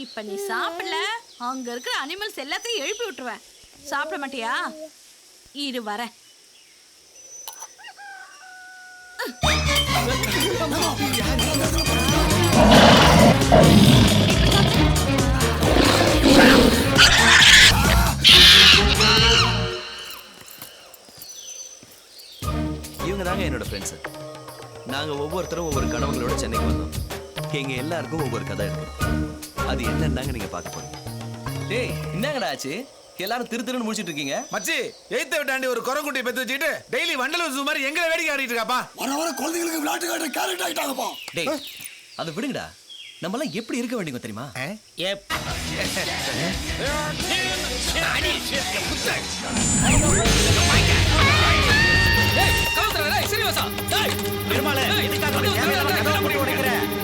இப்ப நீ சாப்பிடல, அங்க இருக்கிற அனிமல்ஸ் எல்லாத்தையும் எழுப்பி விட்டுருவேன். சாப்பிட மாட்டியா? இரு வரேன். இவங்க தாங்க என்னோட ஃப்ரெண்ட்ஸ். நாங்க ஒவ்வொருத்தரும் ஒவ்வொரு கனவுகளோட சென்னைக்கு வந்தோம். எங்க எல்லாருக்கும் ஒவ்வொரு கதை இருக்கு. அது என்னன்னாங்க நீங்க பார்க்க போறீங்க. டேய், என்னங்கடா ஆச்சு? எல்லாரும் திருன்னு முடிச்சிட்டு இருக்கீங்க. மச்சி, எய்த்த விட்டாண்டி ஒரு குரங்குட்டியை பெத்து வச்சுக்கிட்டு டெய்லி வண்டலூர் ஜூ மாதிரி எங்களை வேடிக்கை ஆடிட்டு இருக்காப்பா. வர வர குழந்தைகளுக்கு விளையாட்டு காட்டுற கேரட் ஆயிட்டாங்கப்பா. டேய், அதை விடுங்கடா. நம்ம எல்லாம் எப்படி இருக்க வேண்டியது தெரியுமா?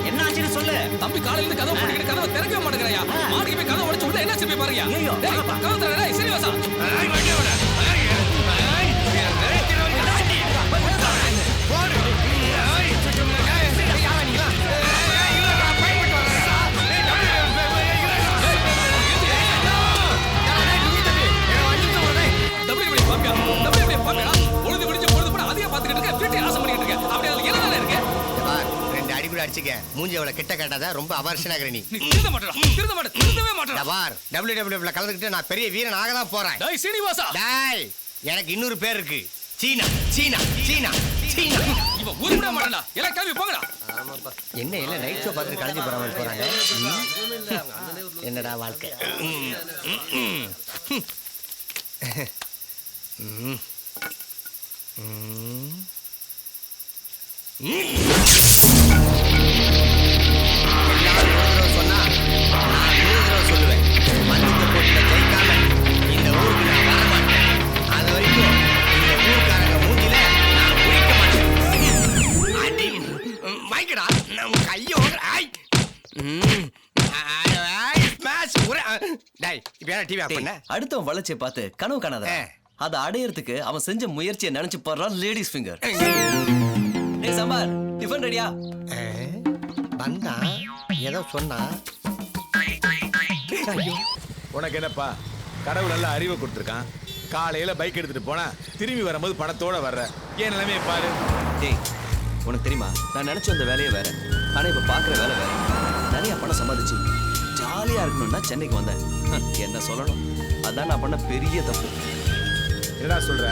என்ன ஆச்சுன்னு சொல்லு. தம்பி காலையில இருந்து கதவு போட்டுக்கிட்டு கதவை திறக்கவே மாட்டேங்கறாயா. மாடிக்கு போய் கதவை உடைச்சு உள்ள என்ன செய்ய பாருங்க. டேய் கதவு திறடா. டேய் சீனிவாசா. மூஞ்சி அவளை கிட்ட காட்டாத, ரொம்ப அவர்ஷனாகிற நீ. திருந்த திருந்தவே மாட்டடா. பார், WWF கலந்துக்கிட்டு நான் பெரிய வீரன் ஆக தான் போறேன். டேய் சீனிவாசா. டேய், எனக்கு இன்னொரு பேர் இருக்கு. சீனா சீனா சீனா சீனா. இவ ஊருடா மாட்டடா. எல்லாம் கிளம்பி போங்கடா. ஆமாப்பா. என்ன எல்லாம் நைட் ஷோ பார்த்துட்டு கலஞ்சி போறாங்க போறாங்க. என்னடா வாழ்க்கை. சொன்னா நான் 100 தடவை சொல்லுவேன். மஞ்சத்த போட்டியில ஜெயிக்காம இந்த ஊருக்கு நான் வர மாட்டேன். அது வரைக்கும் இந்த ஊருக்காரங்க மூஞ்சில நான் குளிக்க மாட்டேன். அடி மைக்கடா, நம்ம கையோட ஆய். ஸ்மாஷ் ஊரே. டேய், இப்போ என்ன டிவி ஆஃப் பண்ண? அடுத்தவன் வளர்ச்சியை பார்த்து கனவு காணாத. அதை அடையறதுக்கு அவன் செஞ்ச முயற்சியை நினைச்சு பாடுறான் லேடிஸ் ஃபிங்கர். டேய் சம்பார், டிஃபன் ரெடியா? வந்தா ஏதோ சொன்னா. உனக்கு என்னப்பா, கடவுள் நல்ல அறிவை கொடுத்துருக்கான். காலையில பைக் எடுத்துட்டு போனா திரும்பி வரும்போது பணத்தோட வர்ற. ஏன் நிலைமையை பாரு. டேய், உனக்கு தெரியுமா, நான் நினைச்ச அந்த வேலையை வேற, ஆனா இப்ப பாக்குற வேலை வேற. நிறைய பணம் சம்பாதிச்சு ஜாலியா இருக்கணும்னா சென்னைக்கு வந்தேன். என்ன சொல்லணும், அதான் நான் பண்ண பெரிய தப்பு. என்னடா சொல்ற?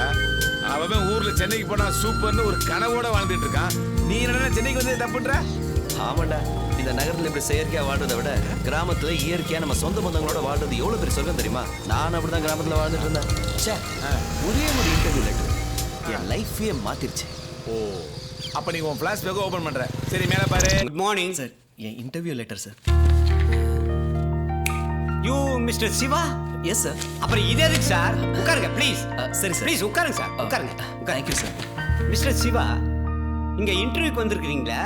அவன் ஊர்ல சென்னைக்கு போனா சூப்பர்னு ஒரு கனவோட வாழ்ந்துட்டு இருக்கான். நீ என்னடா சென்னைக்கு வந்து தப்புன்ற? ஆமாண்டா, இந்த நகரத்துல இப்படி செயற்கையா வாழ்றதை விட கிராமத்துல இயற்கையா நம்ம சொந்த பந்தங்களோட வாழ்றது எவ்வளவு பெரிய சொர்க்கம் தெரியுமா? நான் அப்படிதான் கிராமத்துல வாழ்ந்துட்டு இருந்தேன். ஒரே ஒரு இன்டர்வியூ லெட்டர் என் லைஃபே மாத்திருச்சு. ஓ, அப்ப நீ உன் ஃபிளாஷ் பேக் ஓபன் பண்ற. சரி, மேல பாரு. குட் மார்னிங் சார், என் interview letter sir. You mister Siva? Yes sir. அப்புறம் இது எதுக்கு சார்? உட்காருங்க ப்ளீஸ். சரி சார். ப்ளீஸ் உட்காருங்க சார், உட்காருங்க. Thank you sir. மிஸ்டர் சிவா, இங்க இன்டர்வியூக்கு வந்திருக்கீங்களா?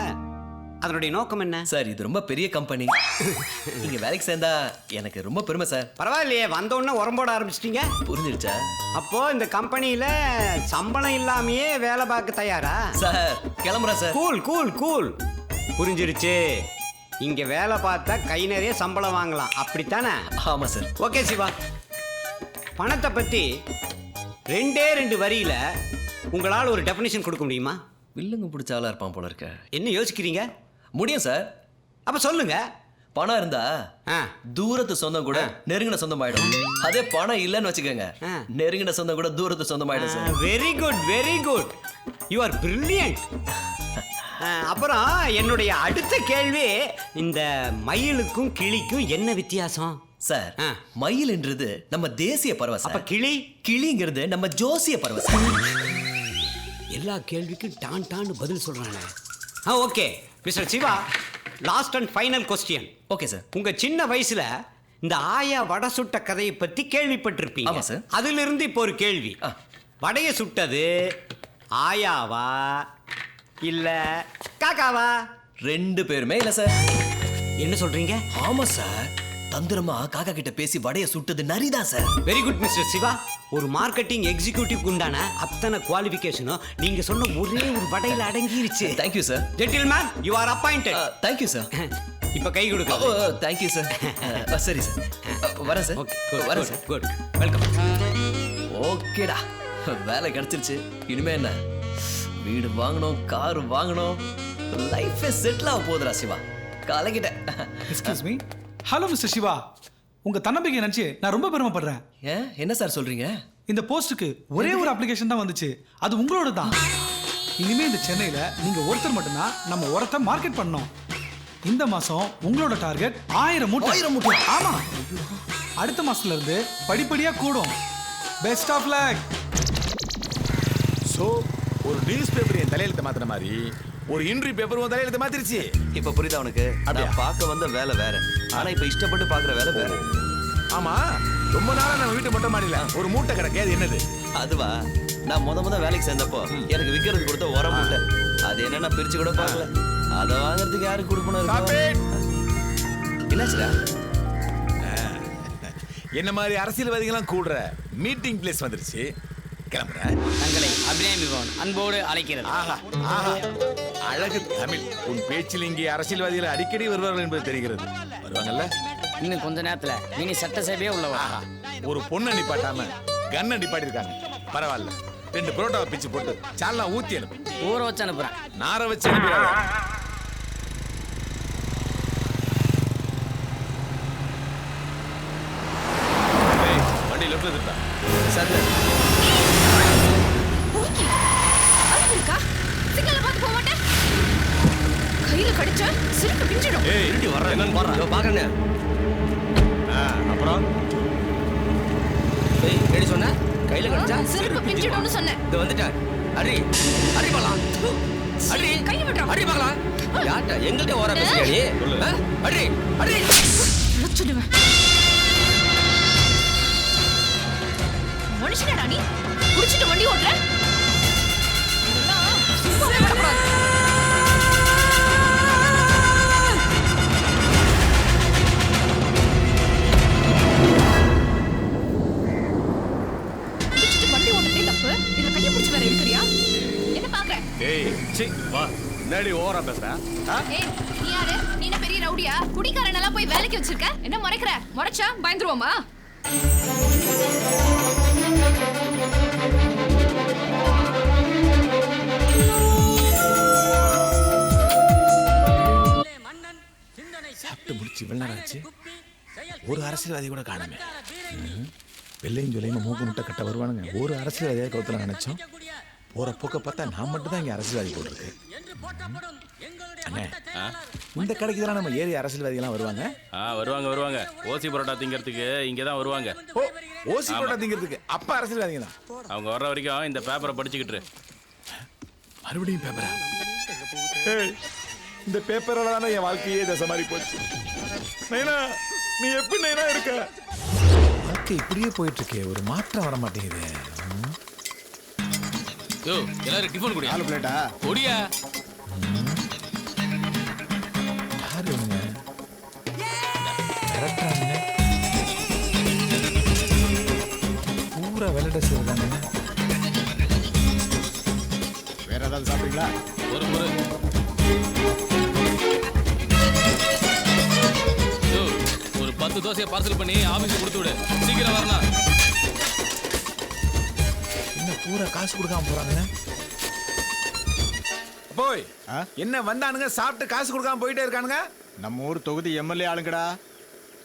அதனுடைய நோக்கம் என்ன சார்? இது ரொம்ப பெரிய கம்பெனி. இங்க வேலைக்கு சேர்ந்தா எனக்கு ரொம்ப பெருமை சார். பரவாயில்லையே, வந்த உடனே உரம்போட ஆரம்பிச்சிட்டீங்க. புரிஞ்சிருச்சா? அப்போ இந்த கம்பெனியில சம்பளம் இல்லாமயே வேலை பார்க்க தயாரா? சார் கிளம்புறேன் சார். கூல் கூல் கூல், புரிஞ்சிருச்சு. இங்க வேலை பார்த்தா கை நிறைய சம்பளம் வாங்கலாம், அப்படித்தானே? ஆமா சார். ஓகே சிவா, பணத்தை பத்தி 2 வரியில உங்களால் ஒரு டெஃபினிஷன் கொடுக்க முடியுமா? வில்லுங்க பிடிச்ச ஆளா இருப்பான் போல இருக்க. என்ன யோசிக்கிறீங்க? முடியும் சார். அப்ப சொல்லுங்க. பணம் இருந்தா தூரத்து சொந்தம் கூட நெருங்கின சொந்தம் ஆயிடும். அதே பணம் இல்லைன்னு வச்சுக்கோங்க, நெருங்கின சொந்தம் கூட தூரத்து சொந்தம் ஆயிடும் sir. Very good very good, you are brilliant. அப்புறம் என்னுடைய அடுத்த கேள்வி, இந்த மயிலுக்கும் கிளிக்கும் என்ன வித்தியாசம்? சார், மயில்ன்றது நம்ம தேசிய பறவை சார். அப்ப கிளி? கிளிங்கிறது நம்ம ஜோசிய பறவை சார். எல்லா கேள்விக்கும் டான் டான் பதில் சொல்றானே. Okay mister Siva, last and final question. Okay sir. உங்க சின்ன வயசுல இந்த ஆயா வடை சுட்ட கதையை பத்தி கேள்விப்பட்டிருப்பீங்க. ஆமா சார். அதுல இருந்து இப்போ ஒரு கேள்வி. வடையை சுட்டது ஆயாவா இல்ல காக்காவா? 2 பேருமே இல்ல சார். என்ன சொல்றீங்க? ஆமா சார், தந்திரமா காக்கா கிட்ட பேசி வடைய சுட்டது நரிதான் sir. Very good mister Siva. ஒரு மார்க்கெட்டிங் எக்ஸிகியூட்டிவ் உண்டான அத்தனை குவாலிஃபிகேஷனும் நீங்க சொன்ன ஒரே ஒரு வடையில அடங்கிருச்சு. Thank you sir. Gentleman, you are appointed. Thank you sir. இப்ப கை ஓ கொடுக்க. Thank you sir. சரி சார். வரேன் சார். வரேன் சார். Good welcome. ஓகேடா, வேலை கிடைச்சிருச்சு. இனிமே என்ன, வீடு வாங்கணும், கார் வாங்கணும், லைஃபே செட்டில் ஆக போகுதுடா சிவா. கலக்கிட்டேன். Excuse me. Hello mister Siva, உங்க தன்னம்பிக்கை நினைச்சு நான் ரொம்ப பெருமைப்படுறேன். ஏன் என்ன சார் சொல்றீங்க? இந்த போஸ்ட்டுக்கு ஒரே ஒரு அப்ளிகேஷன் தான் வந்துச்சு, அது உங்களோட தான். இனிமே இந்த சென்னையில நீங்க ஒருத்தர் மட்டும்தான் நம்ம உரத்தை மார்க்கெட் பண்ணோம். இந்த மாசம் உங்களோட டார்கெட் 1000 மூட்டை. 1000 மூட்டை? ஆமா. அடுத்த மாசத்துல இருந்து படிப்படியா கூடும். Best of luck. சோ ஒரு நியூஸ் பேப்பர் என் தலையெழுத்த மாத்திர மாதிரி ஒரு இன்ட்ரி பேப்பர் உன் தலையெழுத்த மாத்திருச்சு. இப்ப புரியுதா உனக்கு? நான் பார்க்க வந்த வேலை வேற, ஆனா இப்ப இஷ்டப்பட்டு பாக்குற வேலை வேற. ஆமா, ரொம்ப நாளா நம்ம வீட்டு மொட்டை மாடியில ஒரு மூட்டை கிடக்கு, அது என்னது? அதுவா, நான் முத வேலைக்கு சேர்ந்தப்போ எனக்கு விக்கிறது கொடுத்த உரம் மூட்டை. அது என்னன்னா பிரிச்சு கூட பார்க்கல. அதை வாங்குறதுக்கு யாருக்கு கொடுக்கணும்? என்னாச்சுடா? என்ன மாதிரி அரசியல்வாதிகள்லாம் கூடுற மீட்டிங் பிளேஸ் வந்துருச்சு. கிளம்புறேன். தங்களை அபிநயம் பவன் அன்போடு அழைக்கிறது. ஆஹா ஆஹா, அழகு தமிழ். உன் பேச்சில் இங்கே அரசியல்வாதிகள் அடிக்கடி வருவார்கள் என்பது தெரிகிறது. வருவாங்கல்ல? இன்னும் கொஞ்ச நேரத்துல மினி சட்டசபையே உள்ளவா. ஒரு பொண்ணை நிப்பாட்டாம கண்ணை நிப்பாட்டிருக்காங்க. பரவாயில்ல, 2 புரோட்டாவை பிச்சு போட்டு சால்னா ஊத்தி அனுப்பு. ஊற வச்சு அனுப்புறேன். நார வச்சு அனுப்பிடாத. வண்டி லெஃப்ட்ல திருப்பா. சார் இருக்கா? சிக்னலை பார்த்து போக மாட்டேன். கையில கடிச்ச சிரிப்பு பிஞ்சிடும். ஏய், இருடி வர்றேன். என்னன்னு பாரு. பாக்கங்க. அப்புறம் ஏய் ரெடி சொன்ன கையில கடிச்சா சிரிப்பு பிஞ்சிடும்னு சொன்னேன். இது வந்துட்டேன். அடி அடி பாலாம். அடி கையை விடுறா. அடி பாக்கலாம். யார்ட்ட எங்கள்ட்ட ஓர பேசுறியா நீ? ஆ? அடி அடி. லட்சணுவேன். மனுஷனடா நீ? குடிச்சிட்டு வண்டி ஓட்டுற? இதெல்லாம் சும்மாவே விடக்கூடாது. குடிச்சிட்டு வண்டி ஓட்டுறதே தப்பு. இதுல கையை பிடிச்சு வேற எடுக்கிறியா? என்ன பாக்குற? ஏய் சி வா. என்னடி ஓவரா பேசுற? ஏய், நீ யாரு? நீ என்ன பெரிய ரவுடியா? குடிகாரனெல்லாம் போய் வேலைக்கு வச்சிருக்க? என்ன முறைக்கிற? முறைச்சா பயந்துருவோமா? சாப்பிட்டு முடிச்சு இவ்வளவு நேரம் ஆச்சு, ஒரு அரசியல்வாதி கூட காணுமே. வெள்ளையும் சொல்லையும் மூக்கு முட்டை கட்ட வருவானுங்க. ஒரு அரசியல்வாதியாக கவுத்தல நினைச்சோம். போற போக்க பார்த்தா நான் மட்டும் தான் இங்க அரசியல்வாதி போட்டிருக்கு. அண்ணே, இந்த கடைக்கு தான் நம்ம ஏரியா அரசியல்வாதிகள்லாம் வருவாங்க. வருவாங்க. ஓசி பரோட்டா திங்கிறதுக்கு இங்கே தான் வருவாங்க. ஓ, ஓசி போட்டா திங்கிறதுக்கு அப்ப அரசியல்வாதிங்க தான். அவங்க வர்ற வரைக்கும் இந்த பேப்பரை படிச்சுக்கிட்டு. மறுபடியும் பேப்பரா? இந்த பேப்பரால தானே என் வாழ்க்கையே தசை மாதிரி போச்சு. நைனா, நீ எப்படி நைனா இருக்க? வாழ்க்கை இப்படியே போயிட்டு இருக்கே, ஒரு மாற்றம் வர மாட்டேங்குது. யோ எல்லாரும் டிஃபன் குடியா? 4 பிளேட்டா? குடியா? யாரு இவங்க? மிரட்டுறாங்க. பூரா விளையாட செய்வாங்க. வேற ஏதாவது சாப்பிடுறீங்களா? ஒரு யோ ஒரு 10 தோசையை பார்சல் பண்ணி ஆபீஸ்க்கு கொடுத்து விடு. சீக்கிரம் வரணும். என்ன பூரா காசு கொடுக்காம போறாங்க? போய் என்ன வந்தானுங்க, சாப்பிட்டு காசு கொடுக்காம போயிட்டே இருக்கானுங்க. நம்ம ஊர் தொகுதி எம்எல்ஏ ஆளுங்கடா,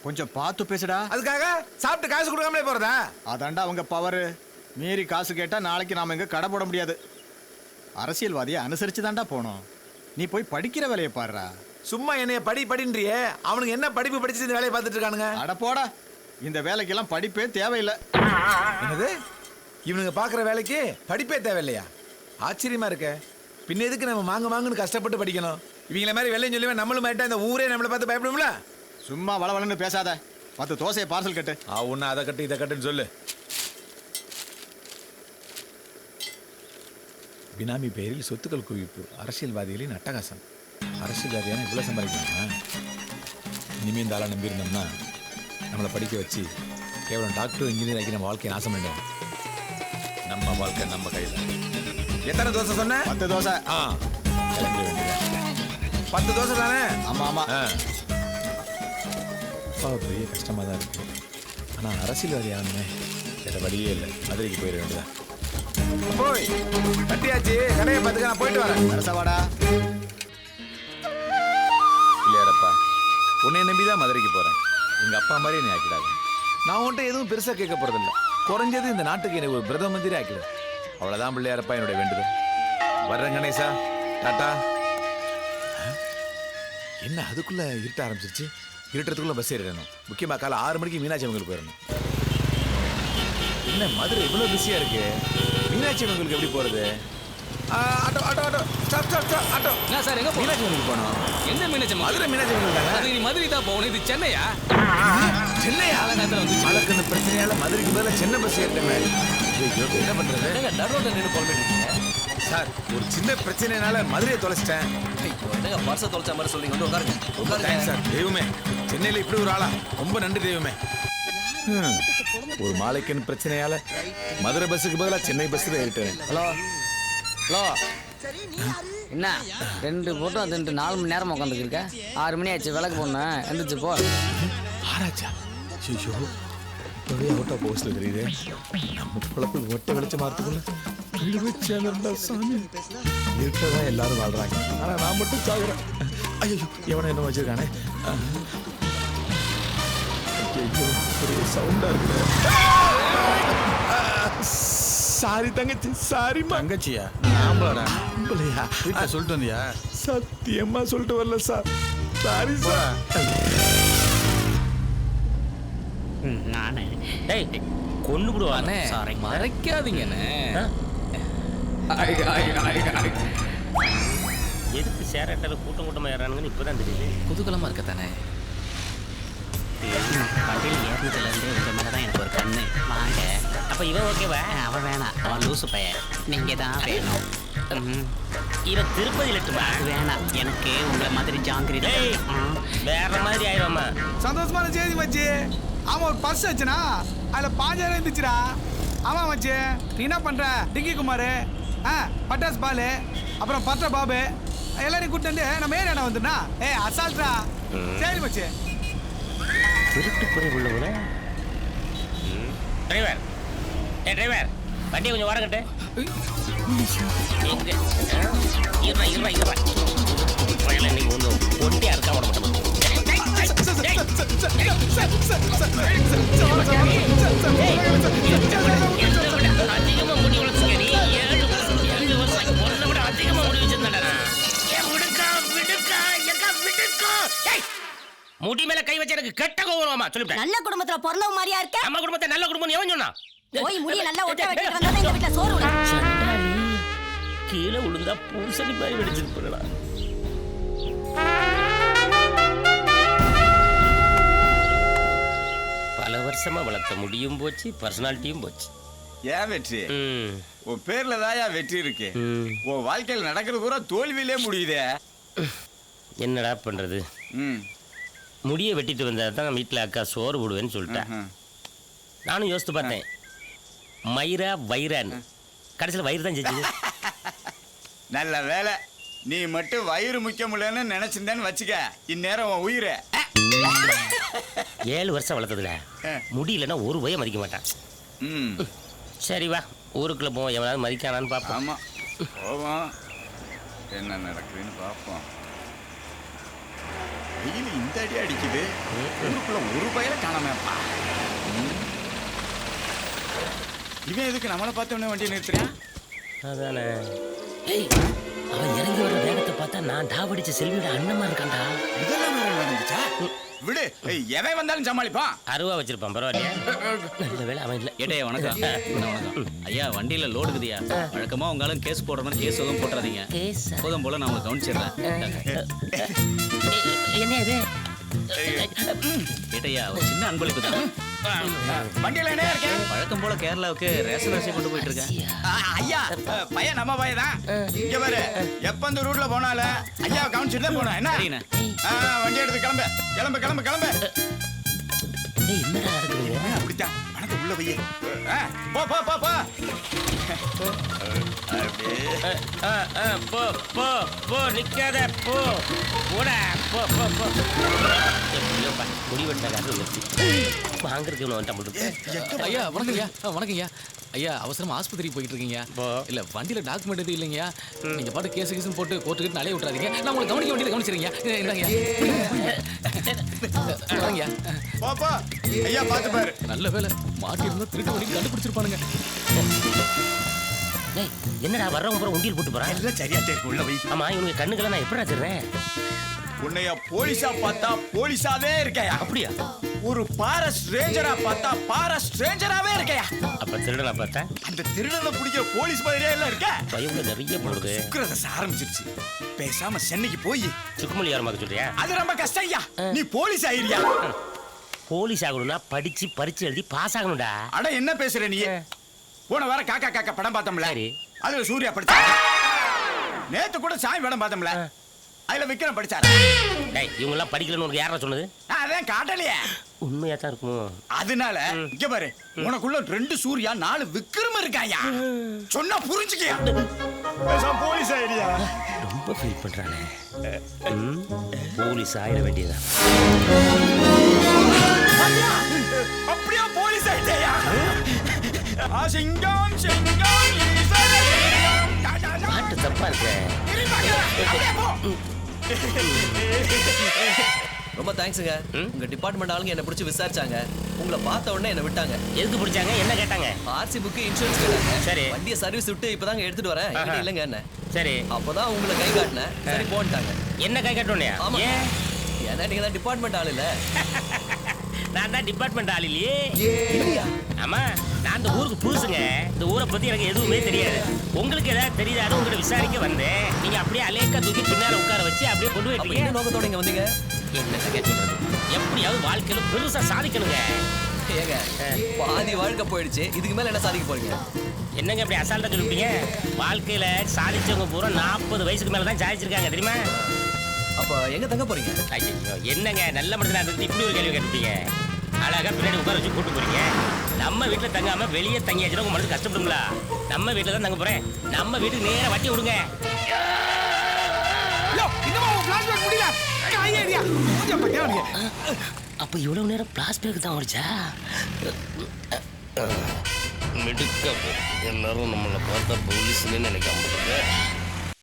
கொஞ்சம் பார்த்து பேசுடா. அதுக்காக சாப்பிட்டு காசு கொடுக்காமலே போறதா? அதாண்டா அவங்க பவரு. மீறி காசு கேட்டா நாளைக்கு நாம இங்க கடை போட முடியாது. அரசியல்வாதியை அனுசரிச்சு தாண்டா போனோம். நீ போய் படிக்கிற வேலையை பாருடா. சும்மா என்னைய படின்றியே, அவனுக்கு என்ன படிப்பு படிச்சு இந்த வேலையை பார்த்துட்டு இருக்கானுங்க? அட போடா, இந்த வேலைக்கெல்லாம் படிப்பே தேவையில்லை. என்னது, இவனுங்க பாக்குற வேலைக்கு படிப்பே தேவையில்லையா? ஆச்சரியமா இருக்க. பின்ன எதுக்கு நம்ம வாங்குன்னு கஷ்டப்பட்டு படிக்கணும்? இவங்கள மாதிரி வெள்ளையும் சொல்லுவேன் நம்மளும் மாட்டா இந்த ஊரே நம்மளை பார்த்து பயப்படும்ல. சும்மா வளவளன்னு பேசாத. 10 தோசையை பார்சல் கட்டு. ஒன்னு அதை கட்டு இதை கட்டுன்னு சொல்லு. பினாமி பெயரில் சொத்துக்கள் குவிப்பு, அரசியல்வாதிகளின் அட்டகாசம். அரசியல்வாதியான இவ்வளவு சம்பாதிக்கணுமா? இனிமே இந்த ஆளை நம்பியிருந்தோம்னா நம்மளை படிக்க வச்சு கேவலம் டாக்டர் இன்ஜினியர் ஆக்கி நம்ம வாழ்க்கையை நாசம் பண்ணிடுவோம். நம்ம வாழ்க்கை நம்ம கையில். எத்தனை தோசை சொன்ன? 10 தோசை. கிளம்பிட வேண்டியது. 10 தோசை தானே? ஆமா ஆமா. அப்பா பெரிய கஷ்டமாக தான் இருக்கு. ஆனால் அரசியல்வாதி ஆகணுமே, வேற வழியே இல்லை. மதுரைக்கு போயிட வேண்டியதான். போய் கட்டியாச்சு, கடையை பார்த்துக்க, நான் போயிட்டு வரேன். அரசவாடா இல்லையாரப்பா, உன்னை நம்பி தான் மதுரைக்கு போகிறேன். எங்கள் அப்பா மாதிரி என்னை ஆக்கிடாது. நான் உன்ட்ட எதுவும் பெருசாக கேட்க போகிறதில்ல. குறைஞ்சது இந்த நாட்டுக்கு என்னை ஒரு பிரதம மந்திரி ஆக்கிடு. அவ்வளோதான் பிள்ளையாரப்பா என்னுடைய வேண்டுதல். வர்றேன் கணேசா, டாட்டா. என்ன அதுக்குள்ள இருட்ட ஆரம்பிச்சிருச்சு? இருட்டுறதுக்குள்ள பஸ் ஏறிடணும். முக்கியமாக காலை 6 மணிக்கு மீனாட்சி அம்மனுக்கு போயிடணும். என்ன மதுரை இவ்வளோ பிஸியாக இருக்கு? மீனாட்சி அம்மனுக்கு எப்படி போகிறது? Auto auto auto stop stop stop auto. நான் சார் எங்க போகணும்? மீனாட்சி அம்மனுக்கு போகணும். எந்த மீனாட்சி அம்மன்? மதுரை மீனாட்சி அம்மனுக்கு அது நீ மதுரை தான் போகணும். இது சென்னையா? சென்னையா? அழகுன்னு பிரச்சனையால மதுரைக்கு பதிலாக சென்னை பஸ் ஏறிட்டேன். என்ன பண்றது? நடுரோட்டில் நின்று புலம்பிட்டு இருக்கீங்க சார், ஒரு சின்ன பிரச்சனைனால மதுரையை தொலைச்சிட்டேன். என்னங்க பர்ஸை தொலைச்ச மாதிரி சொல்றீங்க? வந்து உட்காருங்க உட்காருங்க தேங்க்ஸ் சார். தெய்வமே, சென்னையில் இப்படி ஒரு ஆளா? ரொம்ப நன்றி தெய்வமே. ஒரு மாலைக்குன்னு பிரச்சனையால மதுரை பஸ்ஸுக்கு பதிலாக சென்னை பஸ்ஸில் ஏறிட்டேன். ஹலோ ஹலோ, என்ன 2 போட்டோ அது 4 மணி நேரம் உட்காந்துருக்க? 6 மணி ஆச்சு, விளக்கு போடணும். எந்திரிச்சு போ. ஆராய்ச்சா? ஐயோ, இப்போவே அவுட் ஆஃப் ஹவுஸில் தெரியுது. நம்ம குழப்பு ஒட்ட வெளிச்ச மாறத்துக்குள்ள வீடு வச்சா சாமி. இருக்கதான் எல்லாரும் வாழ்றாங்க, ஆனால் நான் மட்டும் சாகுறேன். ஐயோ, எவனை என்ன வச்சிருக்கானே? ஐயோ, ஒரே சவுண்டா இருக்குது. சாரி தங்கச்சி, சாரிம்மா. தங்கச்சியா? ஆம்பளடா. ஆம்பளையா? வீட்டில் சொல்லிட்டு வந்தியா? சத்தியமா சொல்லிட்டு வரல சார். Sorry sir. நானே டேய் கொண்டு விடுவானே. சாரி, மறைக்காதீங்கண்ணே. எதுக்கு சேரட்டால கூட்டமா ஏறானுங்கன்னு இப்பதான் தெரியுது. குதூகலமா இருக்கத்தானே? வண்டியில் ஏறினதுலேருந்து உங்க மேலே தான் எனக்கு ஒரு கண்ணு. வாங்க. அப்போ இவன் ஓகேவா? அவன் வேணாம், அவன் லூசு பையன். நீங்கள் தான் வேணும். இவன் திருப்பதி லட்டுமா? அது வேணாம், எனக்கு உங்களை மாதிரி ஜாங்கிரி வேற மாதிரி ஆயிடுவாமா. சந்தோஷமான செய்தி மச்சி. ஆமா, ஒரு பர்ஸ் வச்சுனா அதில் 5000 இருந்துச்சுடா. ஆமாம் மச்சி. நீ என்ன பண்ணுற? டிங்கி குமார், பட்டாஸ் பாலு, அப்புறம் பத்ர பாபு எல்லாரையும் கூட்டு வந்து நம்ம ஏரியாண்ணா வந்துண்ணா. அசால்ட்ரா. சரி மச்சி. திருட்டு புரிய உள்ளவன டிரைவர். டிரைவர், வண்டியை கொஞ்சம் ஓரங்கட்டு. இன்னைக்கு ஒன்றும் ஒட்டியா இருக்கா விட மாட்டோம். அதிகமா முடி வளர்த்துக்க நீ. 7 வருஷம் பொண்ணை விட அதிகமா முடி வச்சிருந்தா. முடி மேல கை வச்சு எனக்கு கெட்ட கோவமா சொல்லிவிட்டேன். நல்ல குடும்பத்துல பிறந்தவ மாதிரியா இருக்க? நம்ம குடும்பத்தை நல்ல குடும்பம் எவன் சொன்னா? போய் முடிய நல்லா ஒட்ட வெட்டிட்டு வந்தா இந்த வீட்ல சோறு விடும். கீழே விழுந்தா பூசணி மாதிரி வெடிச்சிட்டு போறடா. பல வருஷமா வளர்த்த முடியும் போச்சு, பர்சனாலிட்டியும் போச்சு. ஏன் வெற்றி? உன் பேர்ல தாயா வெற்றி இருக்கு. உன் வாழ்க்கையில் நடக்கிறது பூரா தோல்வியிலே முடியுதே. என்னடா பண்றது? முடியை வெட்டிட்டு வந்தா தான் வீட்டில் அக்கா சோறு விடுவேன்னு சொல்லிட்டேன். நானும் யோசித்து பார்த்தேன், மயிரா வயிறான்னு. கடைசியில் வயிறு தான் செஞ்சது. நல்ல வேலை, நீ மட்டும் வயிறு முக்கியமில்லன்னு நினைச்சிருந்தேன்னு வச்சுக்க, இந்நேரம் உன் உயிரை. 7 வருஷம் வளர்த்ததுல முடியலன்னா ஒரு வய மதிக்க மாட்டான். சரி வா, ஊருக்குள்ள போவோம், எவனாவது மதிக்கானான்னு பார்ப்போம். ஆமா, போவோம், என்ன நடக்குதுன்னு பார்ப்போம். வெயில் இந்த அடி அடிக்குது, ஊருக்குள்ள ஒரு பயில காணாமப்பா. இவன் எதுக்கு நம்மளை பார்த்தவனே வண்டியை நிறுத்துறான்? அதானே. அவன் இறங்கி வர வேகத்தை பார்த்தா நான் டாவடிச்ச செல்வியோட அண்ணமா இருக்கான்டா. இதெல்லாம் வேற நடந்துச்சா? விடு, எவன் வந்தாலும் சமாளிப்பான். அருவா வச்சிருப்பான், பரவாயில்லையா? நல்ல வேலை அவன் இல்லை. ஏட்டையா வணக்கம். வணக்கம் ஐயா. வண்டியில லோடு இருக்குதுயா. வழக்கமா உங்களும் கேஸ் போடுற மாதிரி கேஸ் எதுவும் போட்டுறாதீங்க. போதும் போல நான் உங்களை கவனிச்சிடுறேன். என்ன இது? ஏட்டையா, ஒரு சின்ன அன்பளிப்பு தான். வண்டியில என்ன இருக்கேன்? வழக்கம் போல கேரளாவுக்கு ரேஷன் அரிசி கொண்டு போயிட்டு இருக்கேன். ஐயா, பையன் நம்ம பையன் தான். இங்க பாரு, எப்ப இந்த ரூட்ல போனாலும் ஐயா கவனிச்சுட்டு தான் போனேன். என்ன வண்டி எடுத்து கிளம்பு கிளம்பு கிளம்பு கிளம்பு. என்னடா நடக்குதுங்க? அப்படித்தான் எடுத்து உள்ள வையே போ போ போ போ போ போ போ நிக்காத போ போடா போ போ போ முடிவெட்டாக வாங்குறதுக்கு இவ்வளோ வந்துட்டா ஐயா வணக்கம் ஐயா வணக்கம் ஐயா ஐயா அவசரமா ஆஸ்பத்திரிக்கு போயிட்டு இருக்கீங்க இல்ல வண்டியில டாக்குமெண்ட் எதுவும் இல்லைங்கய்யா நீங்க பாட்டு கேஸ் போட்டு கோர்ட்டுக்கிட்டு நாளே விட்டுறாதீங்க நான் உங்களை கவனிக்க வேண்டியதை கவனிச்சிருங்க இந்தாங்கய்யா பாப்பா ஐயா பாத்து பாரு நல்ல வேலை மாட்டி இருந்தா திருட்டு வண்டி கண்டுபிடிச்சிருப்பானுங்க என்னடா வர்றவங்க பூரா உண்டியல் போட்டு போறான் எல்லாம் சரியா இருக்கு உள்ள வை ஆமா இவங்க கண்ணுக்கெல்லாம் நான் எப்படா தெரிறேன் உன்னைய போலீஸா பார்த்தா போலீஸாவே இருக்கையா அப்படியா ஒரு பாரஸ்ட் ரேஞ்சரா பார்த்தா பாரஸ்ட் ரேஞ்சராவே இருக்கையா அப்ப திருடனை பார்த்தா அந்த திருடனை பிடிக்கிற போலீஸ் மாதிரியே எல்லாம் இருக்க பயவுல நிறைய போடுது சுக்கிரதசை ஆரம்பிச்சிருச்சு பேசாம சென்னைக்கு போய் சுக்குமொழி யாரமாக சொல்றியா அது ரொம்ப கஷ்டம் ஐயா நீ போலீஸ் ஆயிரியா போலீஸ் ஆகணும்னா படிச்சு பரிச்சு எழுதி பாஸ் ஆகணும்டா அட என்ன பேசுற நீ போன வாரம் காக்கா காக்கா படம் பார்த்தோம்ல அதுல சூர்யா படிச்சா நேத்து கூட சாமி படம் பார்த்தோம்ல அதுல விக்ரம் படிச்சாரு இவங்க எல்லாம் படிக்கலன்னு உனக்கு யாரா சொன்னது அதான் காட்டலையே உண்மையா தான் இருக்குமோ அதனால இங்க பாரு உனக்குள்ள 2 சூர்யா 4 விக்ரம் இருக்காயா சொன்னா புரிஞ்சுக்கியா போலீஸ் ஆயிரியா ரொம்ப ஃபீல் பண்றானே போலீஸ் ஆயிட வேண்டியதா அப்படியே போலீஸ் ஆயிட்டேயா சிங்கம் சிங்கம் பாட்டு தப்பா இருக்கு ரொம்ப தேங்க்ஸுங்க உங்க டிபார்ட்மெண்ட் ஆளுங்க என்ன பிடிச்சி விசாரிச்சாங்க உங்களை பார்த்த உடனே என்ன விட்டாங்க எதுக்கு பிடிச்சாங்க என்ன கேட்டாங்க ஆர்சி புக் இன்சூரன்ஸ் கேட்டாங்க சரி வண்டியை சர்வீஸ் விட்டு இப்பதாங்க எடுத்துட்டு வரேன் என்கிட்ட இல்லைங்க என்ன சரி அப்பதான் உங்களை கை காட்டினேன் சரி போன்ட்டாங்க என்ன கை காட்டணும் ஆமா ஏன்னா நீங்க தான் டிபார்ட்மெண்ட் ஆள் இல்ல நான் தான் டிபார்ட்மெண்ட் ஆள் இல்லையே ஆமா நான் இந்த ஊருக்கு புதுசுங்க இந்த ஊரை பத்தி எனக்கு எதுவுமே தெரியாது உங்களுக்கு ஏதாவது தெரியாத உங்களை விசாரிக்க வந்தேன் நீங்க அப்படியே அலேக்கா தூக்கி பின்னால உட்கார வச்சு அப்படியே கொண்டு போயிட்டீங்க என்ன நோக்கத்தோட இங்க வந்தீங்க என்ன சொல்றது எப்படியாவது வாழ்க்கையில பெருசா சாதிக்கணுங்க ஏங்க பாதி வாழ்க்கை போயிடுச்சு இதுக்கு மேல என்ன சாதிக்க போறீங்க என்னங்க இப்படி அசால்ட்டா சொல்லிட்டீங்க வாழ்க்கையில சாதிச்சவங்க பூரா 40 வயசுக்கு மேல தான் சாதிச்சிருக்காங்க தெரியுமா அப்ப எங்க தங்க போறீங்க என்னங்க நல்ல மனுஷனா இருந்து இப்படி ஒரு கேள்வி கேட்டீங்க அழகா பின்னாடி உட்கார வச்சு கூட்டு போறீங்க நம்ம வீட்டுல தங்காம வெளியே தங்கியாச்சுன்னா உங்க மனசு கஷ்டப்படுங்களா நம்ம வீட்டுல தான் தங்க போறேன் நம்ம வீட்டுக்கு நேரா வட்டி விடுங்க அப்ப இவ்வளவு நேரம் பிளாஸ்பேக் தான் ஓடிச்சா மிடுக்க எல்லாரும் நம்மளை பார்த்தா போலீஸ்ன்னு நினைக்காம